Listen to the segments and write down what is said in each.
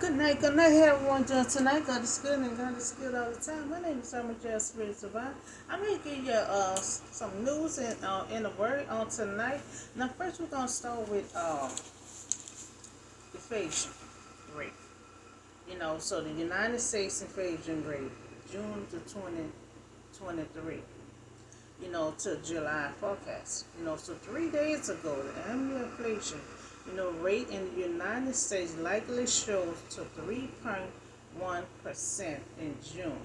Good night, everyone. Tonight, God is good and God is good all the time. My name is Summer Jazz Spirit Survive. I'm going to give you some news in the word on tonight. Now, first, we're going to start with inflation rate. So the United States inflation rate, June to 2023, to July forecast. So 3 days ago, the annual inflation, rate in the United States likely shows to 3.1% in June.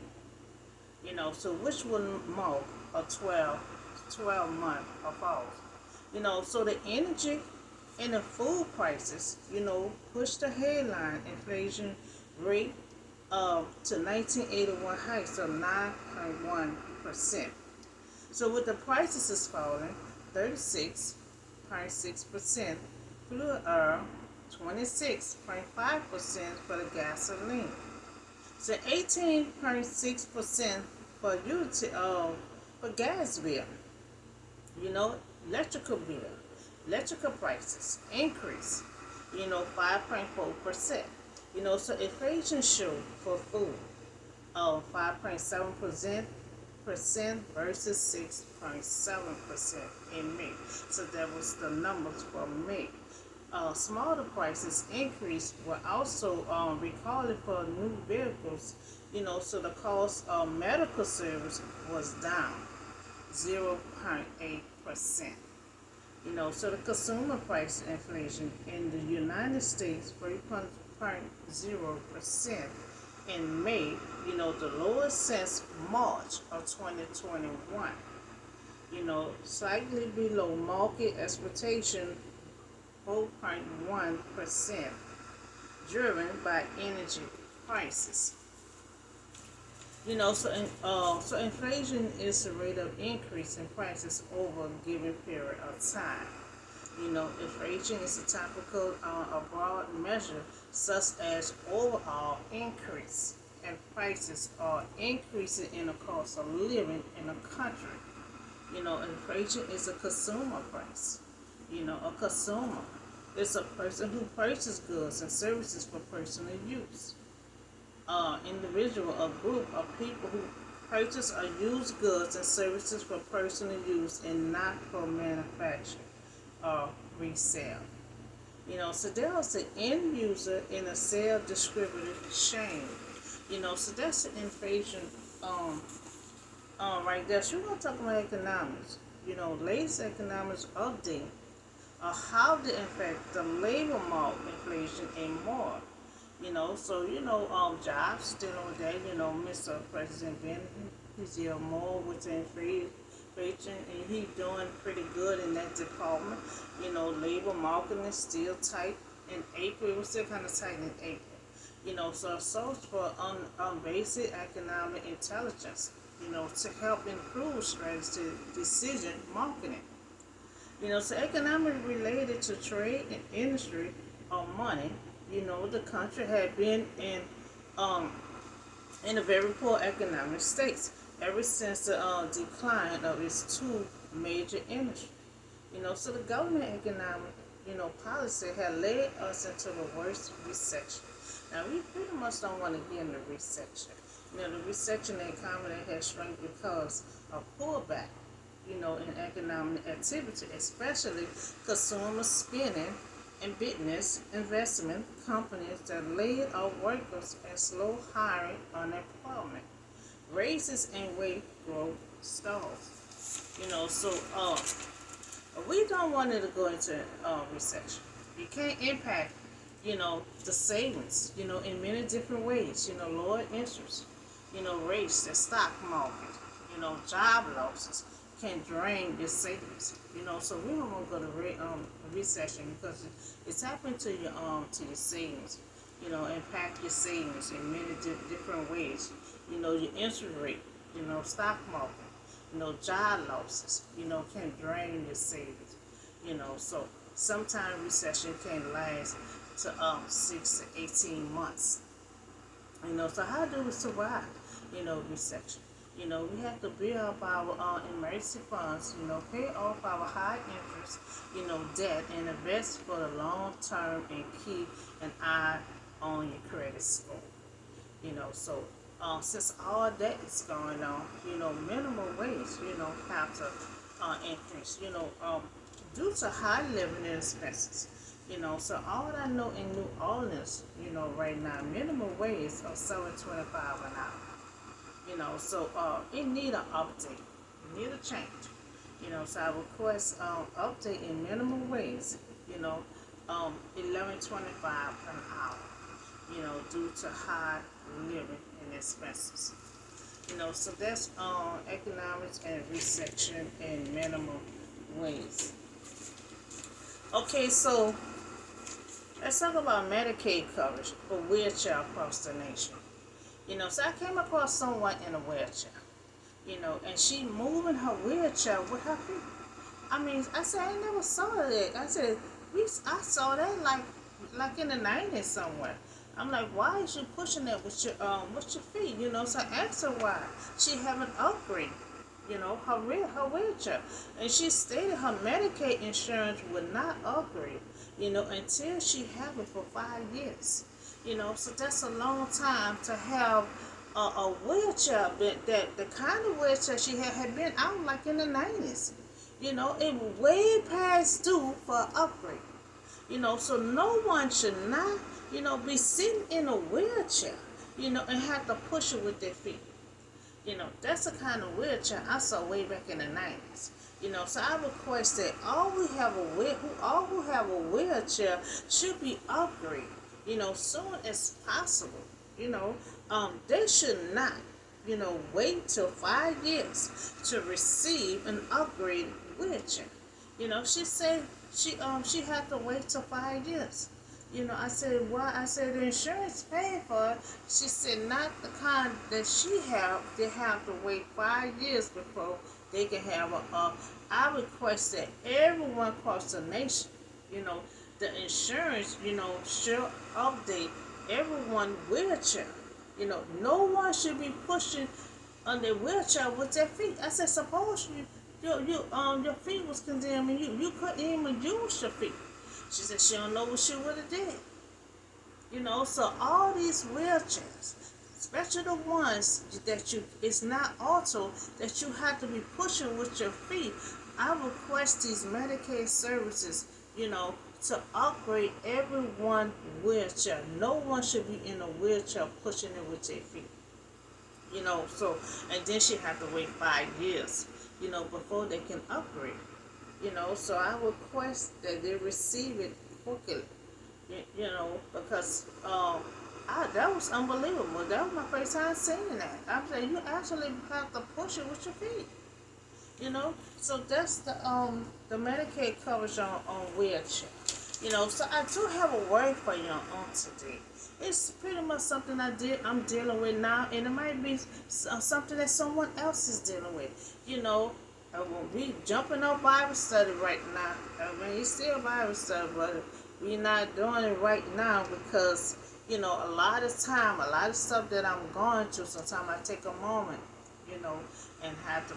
So which will mark a 12 month of fall. So the energy and the food prices, push the headline inflation rate to 1981 heights of 9.1%. So with the prices is falling 36.6%, fuel oil 26.5% for the gasoline. So 18.6% for for gas bill. Electrical bill. Electrical prices increase, 5.4%. So inflation show for food 5.7% versus 6.7% in May. So that was the numbers for May. Smaller prices increased were also recalled for new vehicles. So the cost of medical service was down 0.8%. So the consumer price inflation in the United States 3.0% in May, the lowest since March of 2021. Slightly below market expectation 4.1%, driven by energy prices. So inflation is the rate of increase in prices over a given period of time. Inflation is a typical, a broad measure such as overall increase in prices or increasing in the cost of living in a country. Inflation is a consumer price. A consumer is a person who purchases goods and services for personal use. Individual or group of people who purchase or use goods and services for personal use and not for manufacture or resale. So there is an end user in a sale distributor chain. So that's the inflation right there. So we're going to talk about economics. Latest economics update how to affect the labor market inflation and more. Jobs still on that, Mr. President Biden, he's here more with the inflation, and he's doing pretty good in that department. Labor market is still tight in April. It was still kind of tight in April. So a source for basic economic intelligence, to help improve strategy decision marketing. So economic related to trade and industry or money. The country had been in a very poor economic state ever since the decline of its two major industries. So the government economic, policy had led us into the worst recession. Now we pretty much don't want to get in the recession. The recession in the economy has shrunk because of pullback, in economic activity, especially consumer spending and business investment companies that laid off workers and slow hiring unemployment. Raises and wage growth stalls. We don't want it to go into recession. You can't impact, the savings, in many different ways. Lower interest, raise the stock market, job losses can drain your savings. So we don't want to go to recession because it's happening to your savings. Impact your savings in many different ways. Your interest rate, stock market, job losses, can drain your savings. So sometimes recession can last to 6 to 18 months. So how do we survive, recession? We have to build up our emergency funds, pay off our high interest, debt and invest for the long term and keep an eye on your credit school. So since all that is going on, minimum wage, have to increase, due to high living expenses. So all I know in New Orleans, right now, minimum wage is $7.25 an hour. So it need an update. It need a change. So I request update in minimum wage. 11.25 an hour. Due to high living and expenses. So that's economics and recession and minimum wage. Okay, so let's talk about Medicaid coverage for wheelchair across the nation. So I came across someone in a wheelchair, and she moving her wheelchair with her feet. I said, I never saw that. I said, I saw that like in the 90s somewhere. I'm like, why is she pushing that with your feet? So I asked her why. She haven't upgraded, her wheelchair. And she stated her Medicaid insurance would not upgrade, until she have it for 5 years. So that's a long time to have a wheelchair, but that the kind of wheelchair she had been out like in the 90s. It was way past due for an upgrade. So no one should not, be sitting in a wheelchair, and have to push it with their feet. That's the kind of wheelchair I saw way back in the 90s. So I request that all who have a wheelchair should be upgraded, soon as possible. They should not, wait till 5 years to receive an upgraded wheelchair. She said she had to wait till 5 years. I said, why? I said, the insurance paid for it. She said, not the kind that she have. They have to wait 5 years before they can have I request that everyone across the nation, the insurance, should update everyone wheelchair. No one should be pushing on their wheelchair with their feet. I said, suppose your feet was condemned and you couldn't even use your feet. She said she don't know what she would have did. So all these wheelchairs, especially the ones that it's not auto, that you have to be pushing with your feet. I request these Medicaid services, to upgrade everyone wheelchair. No one should be in a wheelchair pushing it with their feet. So, and then she have to wait 5 years, before they can upgrade. So I request that they receive it quickly, because that was unbelievable. That was my first time seeing that. I'm saying you actually have to push it with your feet. So that's the Medicaid coverage on wheelchair. So I do have a word for you on today. It's pretty much something I'm dealing with now, and it might be something that someone else is dealing with. We jumping on Bible study right now. It's still Bible study, but we're not doing it right now because, a lot of stuff that I'm going through, sometimes I take a moment, and have to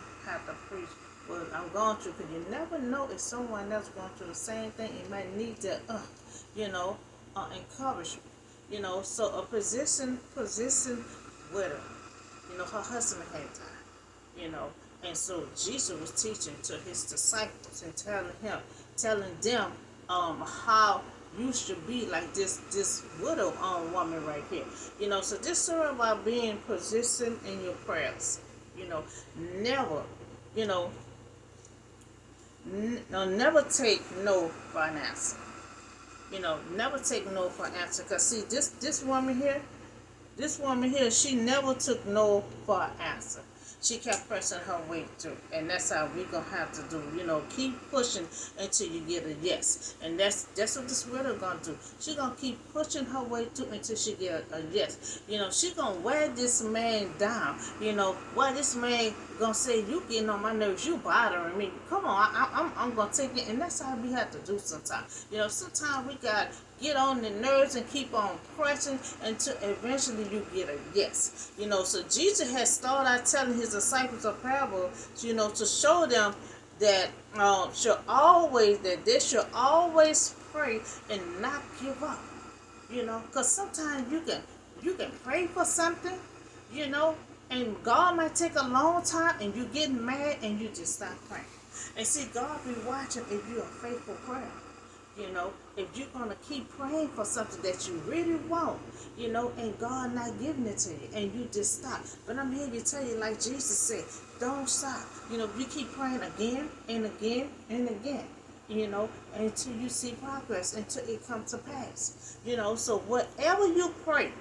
preach what I'm going through, because you never know if someone else going through the same thing. You might need that, encouragement. So a position widow, her husband had died, and so Jesus was teaching to his disciples and telling them how you should be like this widow woman right here. So this story about being positioned in your prayers. Never, never take no for an answer. Never take no for an answer. Because see, this woman here, she never took no for an answer. She kept pressing her way through. And that's how we're going to have to do. Keep pushing until you get a yes. And that's what this widow going to do. She's going to keep pushing her way through until she get a yes. She's going to wear this man down. Why this man going to say, you getting on my nerves, you bothering me. Come on, I'm going to take it. And that's how we have to do sometimes. Sometimes we got to get on the nerves and keep on pressing until eventually you get a yes. So Jesus has started out telling his disciples a parable, to show them that they should always pray and not give up. Because sometimes you you can pray for something, you know, and God might take a long time and you get mad and you just stop praying. And see, God be watching if you're a faithful prayer. You know, if you're going to keep praying for something that you really want, you know, and God not giving it to you, and you just stop. But I'm here to tell you, like Jesus said, don't stop. You know, you keep praying again and again and again, you know, until you see progress, until it comes to pass. You know, so whatever you pray,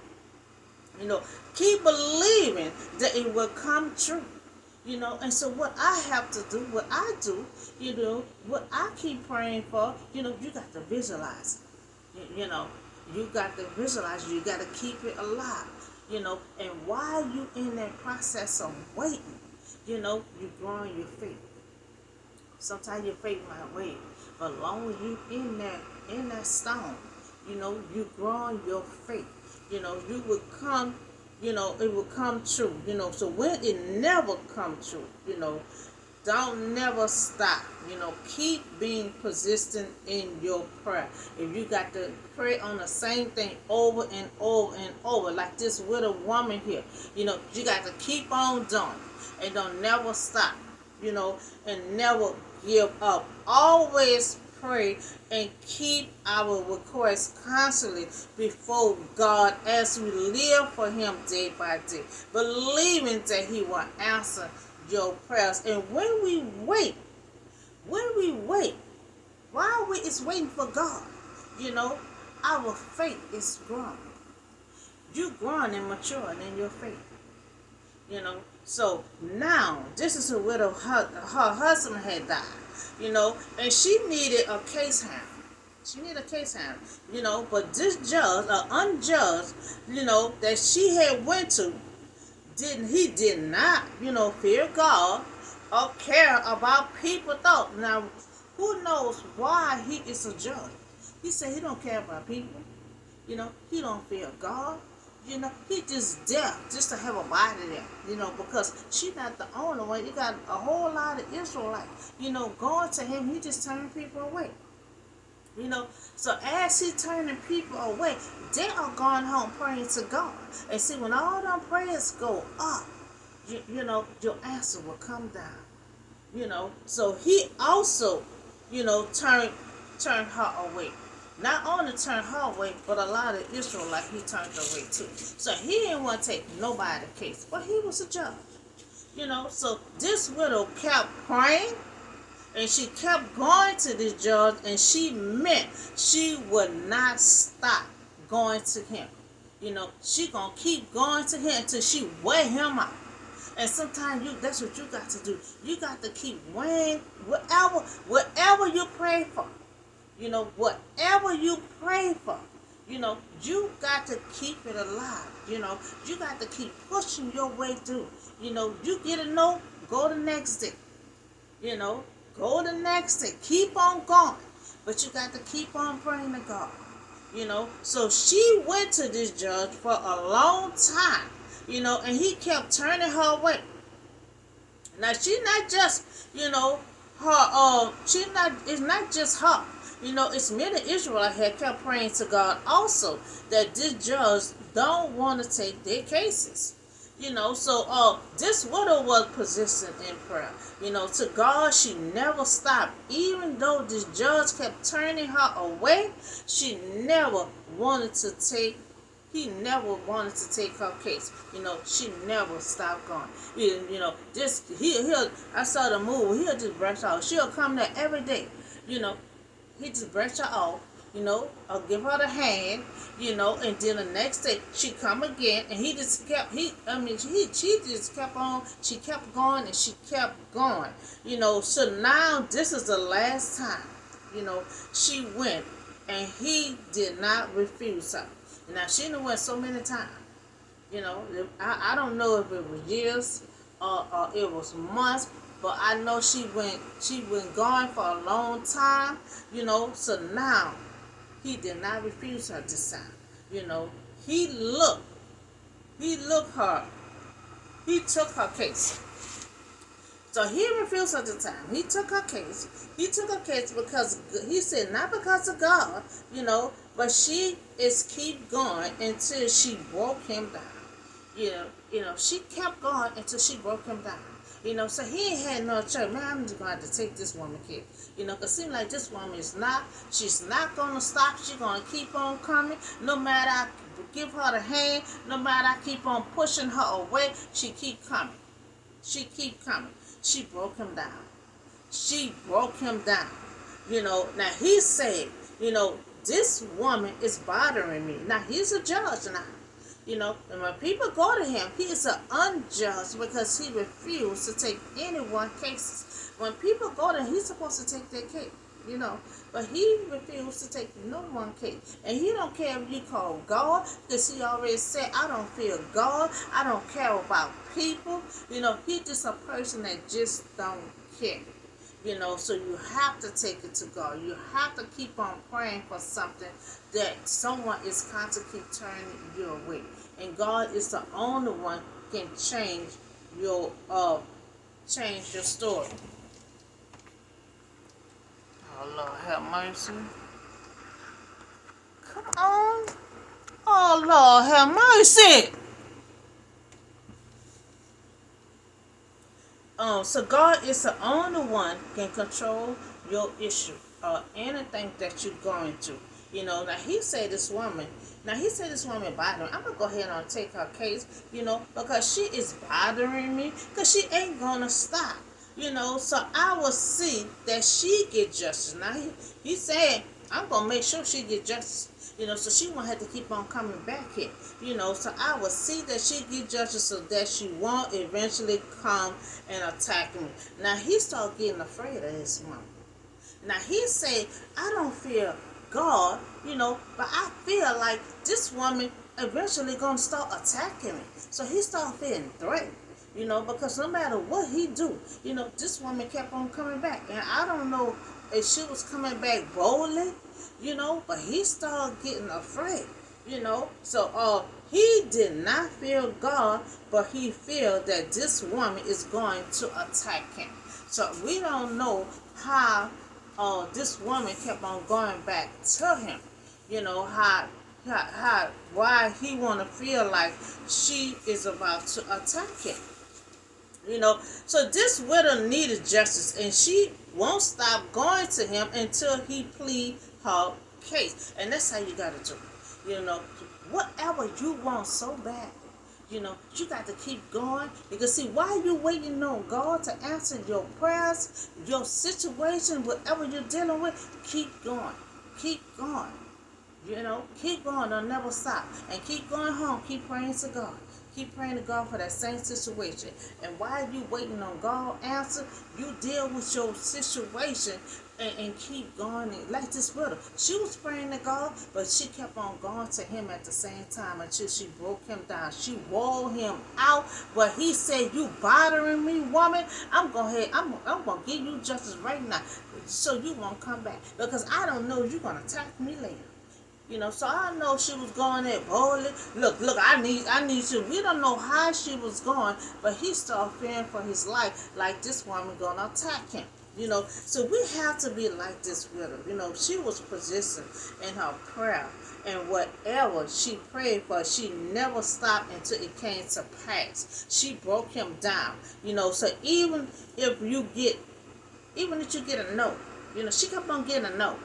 you know, keep believing that it will come true. You know, and so what I have to do, what I do, you know, what I keep praying for, you know, you got to visualize it. You know, you got to visualize it. You got to keep it alive. You know, and while you in that process of waiting, you know, you growing your faith. Sometimes your faith might wait, but as long as you in that stone, you know, you growing your faith. You know, you will come, you know, it will come true, you know. So when it never come true, you know, don't never stop, you know. Keep being persistent in your prayer. If you got to pray on the same thing over and over and over, like this widow woman here, you know, you got to keep on doing it and don't never stop, you know, and never give up. Always pray and keep our requests constantly before God as we live for Him day by day, believing that He will answer your prayers. And when we wait, while we is waiting for God, you know, our faith is growing. You growing and maturing in your faith. You know, so now this is a widow. Her husband had died. You know, and she needed a case handle. She needed a case handle. You know, but this judge, unjudged, you know, that she had went to, did not, you know, fear God or care about people thought. Now, who knows why he is a judge? He said he don't care about people. You know, he don't fear God. You know, he just there just to have a body there, you know, because she not the only one. You got a whole lot of Israelites, you know, going to him. He just turning people away. You know, so as he turning people away, they are going home praying to God. And see, when all them prayers go up, you know, your answer will come down. You know, so he also, you know, turned her away. Not only turned her away, but a lot of Israelites he turned away too. So he didn't want to take nobody's case, but he was a judge. You know, so this widow kept praying, and she kept going to this judge, and she meant she would not stop going to him. You know, she gonna keep going to him until she weigh him out. And sometimes that's what you got to do. You got to keep weighing whatever you pray for. You know, whatever you pray for, you know, you got to keep it alive. You know, you got to keep pushing your way through. You know, you get a no, go the next day. You know, go the next day. Keep on going. But you got to keep on praying to God. You know, so she went to this judge for a long time, you know, and he kept turning her away. Now, she not just, you know, it's not just her. You know, it's many Israelites had kept praying to God also that this judge don't want to take their cases. You know, so this widow was persistent in prayer. You know, to God she never stopped. Even though this judge kept turning her away, he never wanted to take her case. You know, she never stopped going. You know, I saw the movie, he'll just brush off. She'll come there every day. You know, he just brushed her off, you know, or give her the hand, you know, and then the next day she come again, and she just kept on, she kept going and she kept going, you know. So now this is the last time, you know, she went, and he did not refuse her. Now she done went so many times, you know. I don't know if it was years or it was months. But I know she went gone for a long time, you know. So now he did not refuse her this time. You know, he took her case. So he refused her this time. He took her case. He took her case because he said, not because of God, you know, but she is keep going until she broke him down. She kept going until she broke him down. So he ain't had no choice. Man, I'm just gonna have to take this woman kid. Cause it seems like this woman she's not gonna stop. She's gonna keep on coming. No matter I give her the hand, no matter I keep on pushing her away, she keep coming. She keep coming. She broke him down. She broke him down. Now he said, this woman is bothering me. Now he's a judge now. And when people go to him, he is an unjudge because he refused to take anyone cases. When people go to him, he's supposed to take their case. But he refused to take no one case. And he don't care if you call God, because he already said, I don't fear God. I don't care about people. He just a person that just don't care. So you have to take it to God. You have to keep on praying for something that someone is constantly turning your way. And God is the only one can change your story. Oh Lord, have mercy. Come on. Oh Lord, have mercy. So God is the only one can control your issue or anything that you're going through. Now he said this woman bothering. I'm gonna go ahead and take her case, because she is bothering me, because she ain't gonna stop. So I will see that she get justice. Now he said, I'm gonna make sure she get justice. So she won't have to keep on coming back here. So I will see that she get justice so that she won't eventually come and attack me. Now he started getting afraid of his mom. Now he said, I don't fear God, but I feel like this woman eventually gonna start attacking me. So he started feeling threatened. Because no matter what he do, this woman kept on coming back. And I don't know if she was coming back boldly, but he started getting afraid, So he did not fear God, but he feared that this woman is going to attack him. So we don't know how this woman kept on going back to him. Why he want to feel like she is about to attack him. So this widow needed justice, and she won't stop going to him until he plead her case. And that's how you got to do it. Whatever you want so bad, you got to keep going. Because see, why you waiting on God to answer your prayers, your situation, whatever you're dealing with, keep going. Keep going. Keep going. Don't never stop. And keep going home. Keep praying to God. Keep praying to God for that same situation. And while you waiting on God answer, you deal with your situation and keep going. Like this widow, she was praying to God, but she kept on going to him at the same time until she broke him down. She wore him out, but he said, you bothering me, woman. I'm gonna give you justice right now, so you won't come back, because I don't know if you're gonna attack me later. So I know she was going there boldly. Look, I need you. We don't know how she was going, but he started fearing for his life, like this woman gonna attack him. So we have to be like this widow. She was persistent in her prayer, and whatever she prayed for, she never stopped until it came to pass. She broke him down. So even if you get a no, she kept on getting a no.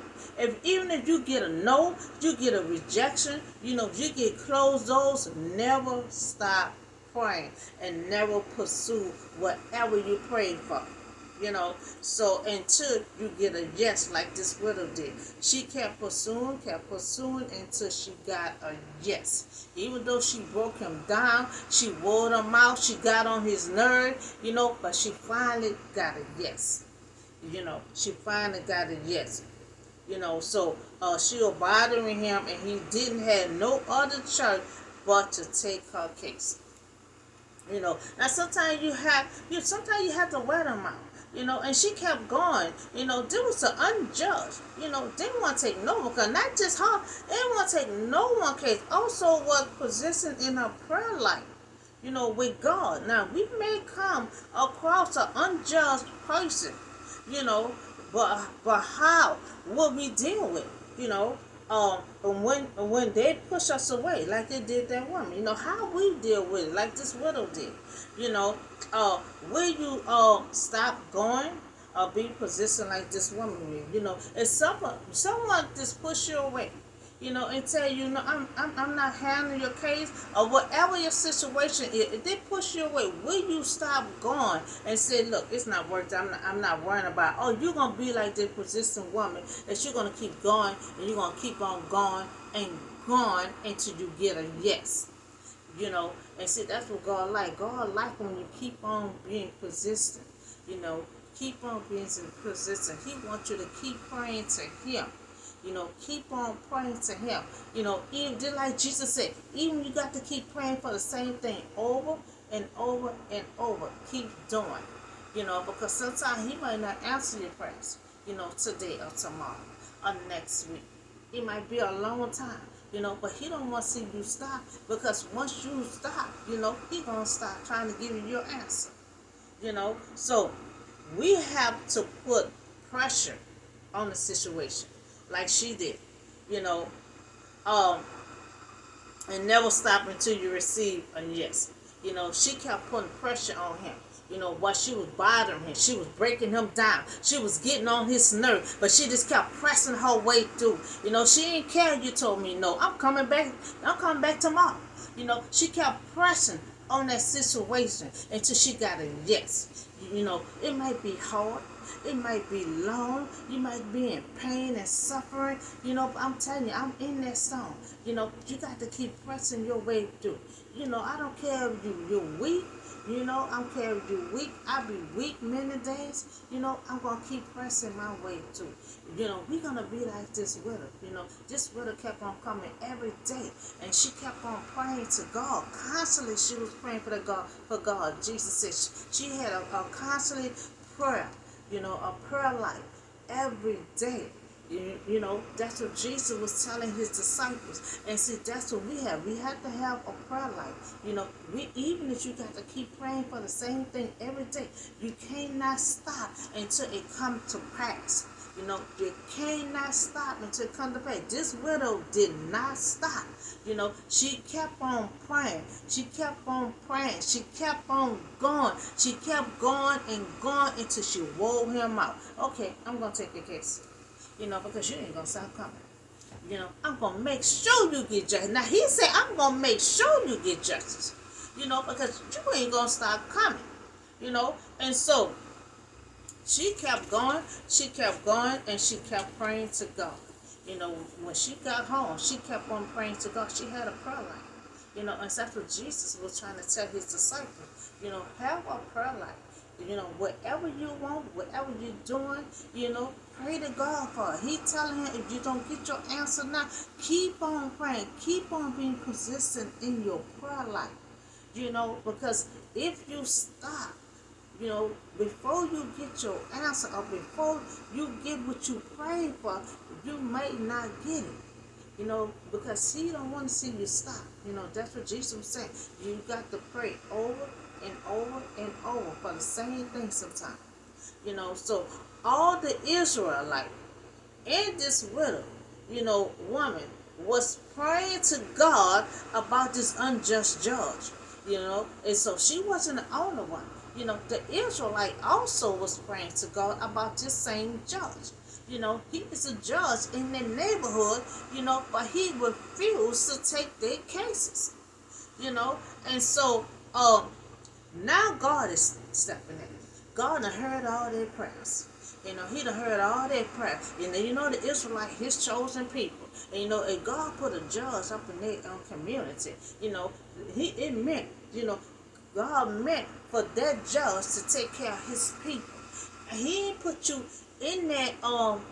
Even if you get a no, you get a rejection, you get closed doors, never stop praying and never pursue whatever you prayed for. So until you get a yes, like this widow did. She kept pursuing until she got a yes. Even though she broke him down, she wore him out, she got on his nerve, but she finally got a yes. She finally got a yes. So she was bothering him, and he didn't have no other choice but to take her case. Now sometimes you have to wear them out. And she kept going. There was an unjudged. Didn't want to take no one, because not just her, they didn't want to take no one case. Also was positioned in her prayer life. With God. Now we may come across an unjust person. But how will we deal with it? when they push us away, like they did that woman, how we deal with it, like this widow did, you know, will you stop going or be positioned like this woman will? If someone just push you away, and tell you, no, I'm not handling your case, or whatever your situation is, if they push you away, will you stop going and say, look, it's not worth it. I'm not worrying about, oh, you're going to be like this persistent woman, that you're going to keep going, and you're going to keep on going and going until you get a yes. And see, that's what God like. God like when you keep on being persistent, keep on being persistent. He wants you to keep praying to Him. Keep on praying to Him. Even just like Jesus said, even you got to keep praying for the same thing over and over and over. Keep doing. Because sometimes He might not answer your prayers, today or tomorrow or next week. It might be a long time, but He don't want to see you stop, because once you stop, He gonna stop trying to give you your answer. So we have to put pressure on the situation, like she did, you know, um, and never stop until you receive a yes. She kept putting pressure on him. While she was bothering him, she was breaking him down. She was getting on his nerve, but she just kept pressing her way through. She didn't care. You told me no. I'm coming back. I'm coming back tomorrow. She kept pressing on that situation until she got a yes. It might be hard. It might be long. You might be in pain and suffering. But I'm telling you, I'm in that song. You got to keep pressing your way through. I don't care if you're weak. I don't care if you're weak. I be weak many days. I'm going to keep pressing my way through. We're going to be like this widow. This widow kept on coming every day. And she kept on praying to God. Constantly she was praying for God. Jesus said she had a constantly prayer, a prayer life every day. That's what Jesus was telling his disciples. And see, that's what we have. We have to have a prayer life. Even if you got to keep praying for the same thing every day, you cannot stop until it comes to pass. You cannot stop until it comes to pass. This widow did not stop. She kept on praying. She kept on praying. She kept on going. She kept going and going until she wore him out. Okay, I'm going to take your case. Because you ain't going to stop coming. I'm going to make sure you get justice. Now, he said, I'm going to make sure you get justice. Because you ain't going to stop coming. And so, she kept going, and she kept praying to God. When she got home, she kept on praying to God. She had a prayer life. And that's what Jesus was trying to tell his disciples. Have a prayer life. Whatever you want, whatever you're doing, pray to God for it. He telling him, if you don't get your answer now, keep on praying. Keep on being persistent in your prayer life. Because if you stop, before you get your answer, or before you get what you praying for, you might not get it. Because He don't want to see you stop. That's what Jesus was saying. You got to pray over and over and over for the same thing sometimes. So all the Israelites and this widow, woman, was praying to God about this unjust judge. And so she wasn't the only one. The Israelite also was praying to God about this same judge. He is a judge in their neighborhood, but he refused to take their cases. And so now God is stepping in. God done heard all their prayers. He done heard all their prayers. The Israelite, his chosen people. And and God put a judge up in their community. It meant, God meant for that judge to take care of his people. And He didn't put you in that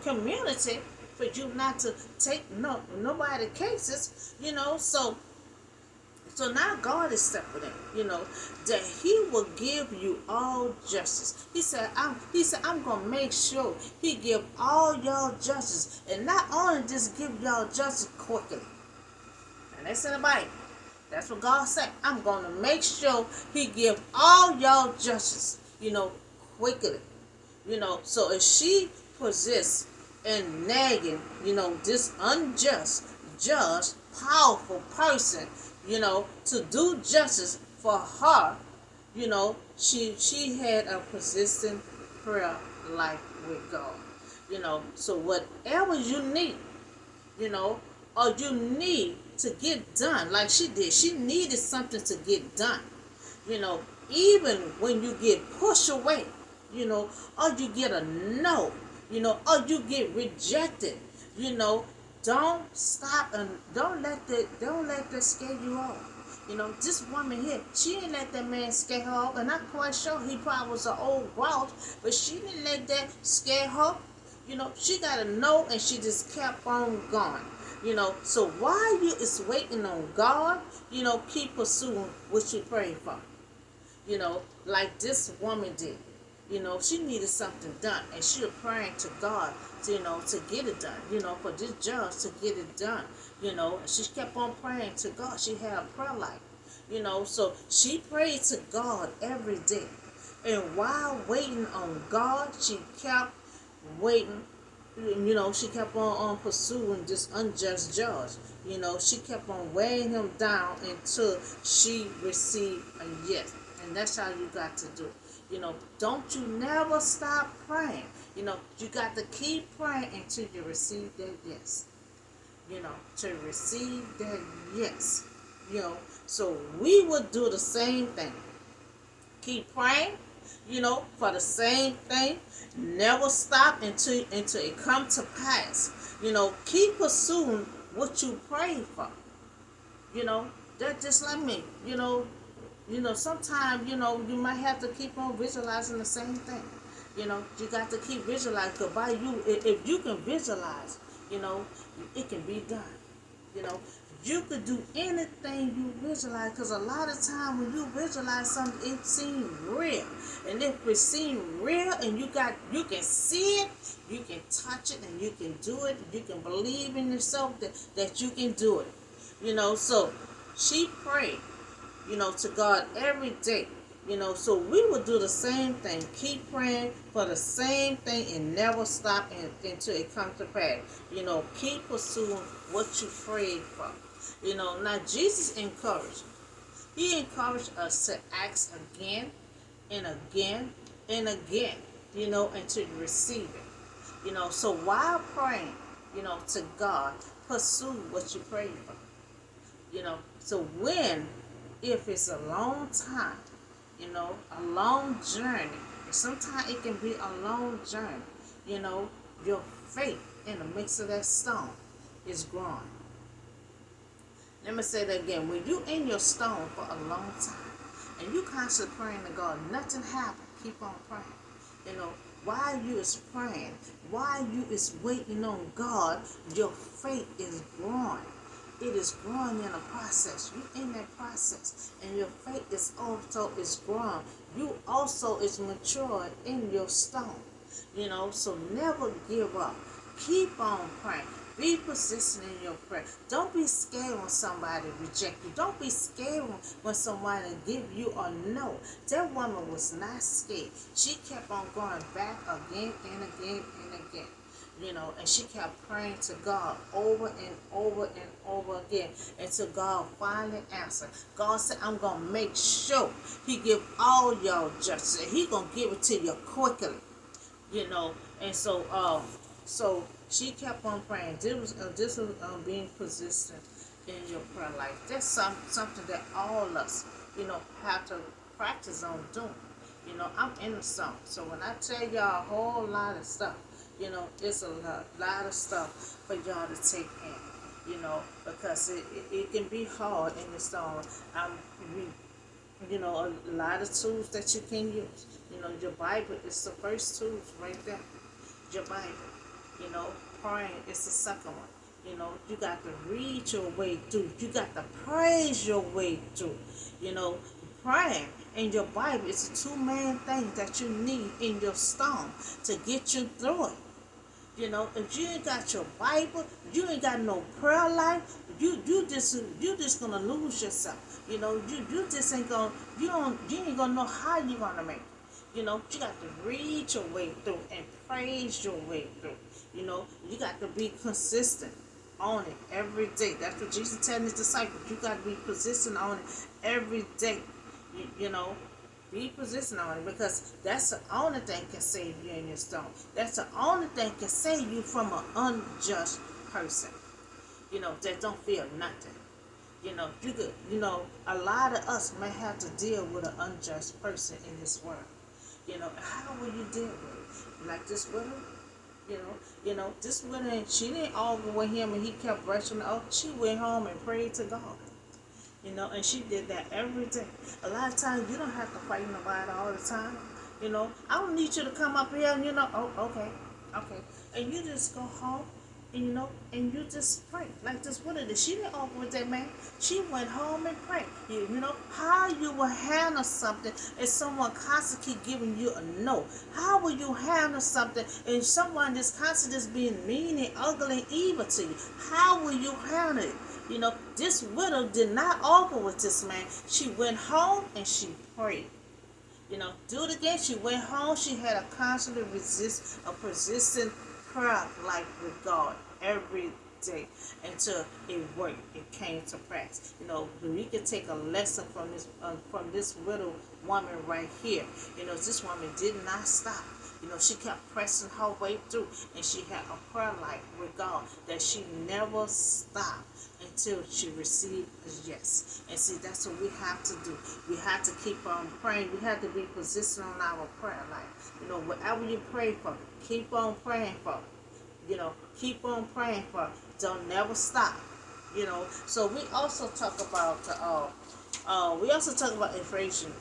community for you not to take nobody cases. So now God is stepping in, that He will give you all justice. He said, I'm gonna make sure He give all y'all justice, and not only just give y'all justice quickly. And that's in the Bible. That's what God said. I'm gonna make sure He give all y'all justice, quickly. So if she persists and nagging, this unjust, just, powerful person, to do justice for her. She had a persistent prayer life with God. So whatever you need, you know, or you need to get done, like she did, she needed something to get done. You know, even when you get pushed away, or you get a no, or you get rejected, you know, don't stop and don't let that scare you off. This woman here, she didn't let that man scare her off, and I'm quite sure he probably was an old grouch, but she didn't let that scare her. She got a no, and she just kept on going. So while you is waiting on God, keep pursuing what you pray for. Like this woman did. She needed something done, and she was praying to God, to get it done, for this judge to get it done. She kept on praying to God. She had a prayer life, so she prayed to God every day. And while waiting on God, she kept waiting. She kept on pursuing this unjust judge. She kept on weighing him down until she received a yes. And that's how you got to do. Don't you never stop praying. You got to keep praying until you receive that yes. To receive that yes. So we would do the same thing. Keep praying, for the same thing. Never stop until it come to pass. Keep pursuing what you pray for. That just like me. Sometimes, you might have to keep on visualizing the same thing. You got to keep visualizing, because by you, if you can visualize, it can be done. You could do anything you visualize, because a lot of time when you visualize something, it seems real. And if it seems real and you can see it, you can touch it, and you can do it, you can believe in yourself that you can do it. So she prayed, to God every day. So we will do the same thing. Keep praying for the same thing and never stop until it comes to pass. Keep pursuing what you prayed for. Now Jesus encouraged. He encouraged us to ask again and again and again, until you receive it. So while praying, to God, pursue what you prayed for. So if it's a long time, a long journey, and sometimes it can be a long journey, your faith in the midst of that storm is growing. Let me say that again. When you in your storm for a long time, and you constantly praying to God, nothing happens. Keep on praying. While you is praying, while you is waiting on God, your faith is growing. It is growing in a process. You in that process, and your faith is also is growing. You also is maturing in your storm. So never give up. Keep on praying. Be persistent in your prayer. Don't be scared when somebody rejects you. Don't be scared when somebody give you a no. That woman was not scared. She kept on going back again and again and again. And she kept praying to God over and over and over again until God finally answered. God said, I'm going to make sure he give all y'all justice. He going to give it to you quickly. And so she kept on praying. This was being persistent in your prayer life. That's something that all of us, have to practice on doing. I'm in the song. So when I tell y'all a whole lot of stuff, it's a lot of stuff for y'all to take in, because it can be hard in the storm. A lot of tools that you can use. Your Bible is the first tools right there. Your Bible. Praying is the second one. You got to read your way through. You got to praise your way through. Praying and your Bible is the two main things that you need in your storm to get you through it. If you ain't got your Bible, you ain't got no prayer life, you just gonna lose yourself. You just ain't gonna you ain't gonna know how you gonna make it. You got to read your way through and praise your way through. You got to be consistent on it every day. That's what Jesus telling his disciples. You got to be consistent on it every day. You know, be persistent on it, because that's the only thing can save you in your storm. That's the only thing can save you from an unjust person. That don't feel nothing. You could, a lot of us may have to deal with an unjust person in this world. How will you deal with it? Like this widow, this widow, she didn't argue with him and he kept brushing her off. She went home and prayed to God. And she did that every day. A lot of times you don't have to fight nobody all the time. I don't need you to come up here and oh, okay. And you just go home and and you just pray. Like this woman did. She didn't argue with that man. She went home and prayed. How you will handle something if someone constantly keep giving you a no? How will you handle something if someone just constantly just being mean and ugly and evil to you? How will you handle it? This widow did not argue with this man. She went home and she prayed. Do it again. She went home. She had a persistent prayer life with God every day until it worked. It came to pass. We could take a lesson from this widow woman right here. This woman did not stop. She kept pressing her way through, and she had a prayer life with God that she never stopped until she received a yes. And see, that's what we have to do. We have to keep on praying. We have to be positioned on our prayer life. Whatever you pray for, keep on praying for. Keep on praying for. Don't never stop. So we also talk about inflation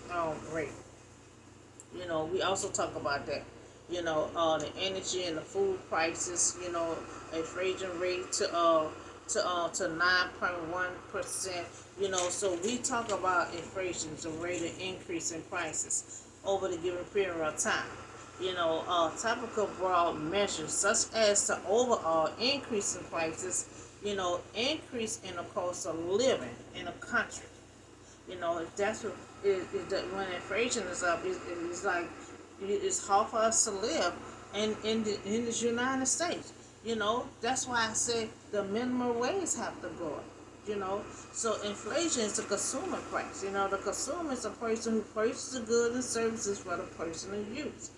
rate. We also talk about that. The energy and the food prices. Inflation rate to 9.1%. So we talk about inflation, the rate of increase in prices over the given period of time. Typical broad measures such as the overall increase in prices, increase in the cost of living in a country. That's what when inflation is up, it's like it's hard for us to live in the United States. That's why I say the minimum wage have to go up. So inflation is the consumer price. The consumer is a person who purchases the goods and services for the personal use.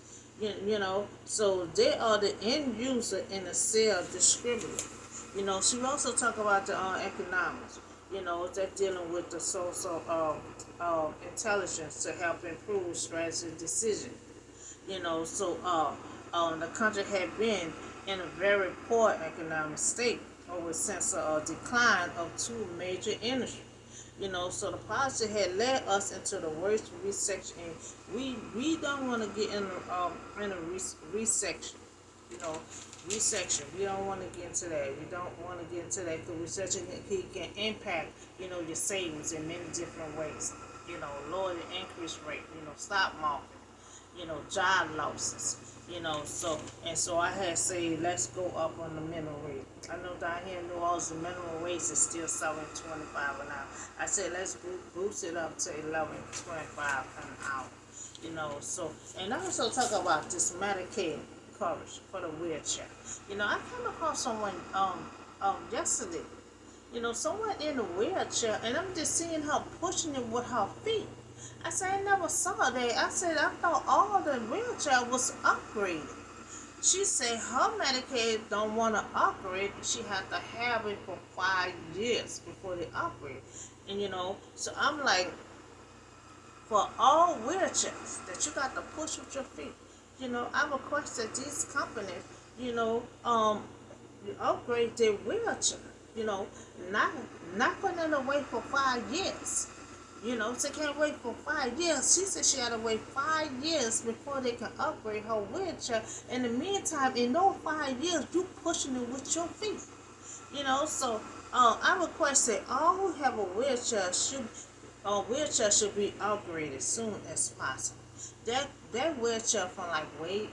So they are the end user and the sale distributor. So we also talk about the economics. They're dealing with the social intelligence to help improve strategy decision. So the country had been in a very poor economic state over since a decline of two major industries. So the policy had led us into the worst recession, and we don't want to get in a recession. Recession. We don't want to get into that. We don't want to get into that because recession can impact, your savings in many different ways. Lower the increase rate. Stock market. Job losses. So I had to say, let's go up on the minimum wage. I know down here in New Orleans, the minimum wage is still $7.25 an hour. I said, let's boost it up to $11.25 an hour. So, and I also talk about this Medicare coverage for the wheelchair. I came across someone yesterday. Someone in a wheelchair, and I'm just seeing her pushing it with her feet. I said, I never saw that. I said, I thought all the wheelchair was upgraded. She said her Medicaid don't want to upgrade. She had to have it for 5 years before they upgrade. And so I'm like, for all wheelchairs that you got to push with your feet, I request that these companies, upgrade their wheelchair. Not putting it away for 5 years. She can't wait for 5 years. She said she had to wait 5 years before they can upgrade her wheelchair. In the meantime, in those 5 years, you pushing it with your feet. So I request that all who have a wheelchair should be upgraded as soon as possible. That wheelchair from like way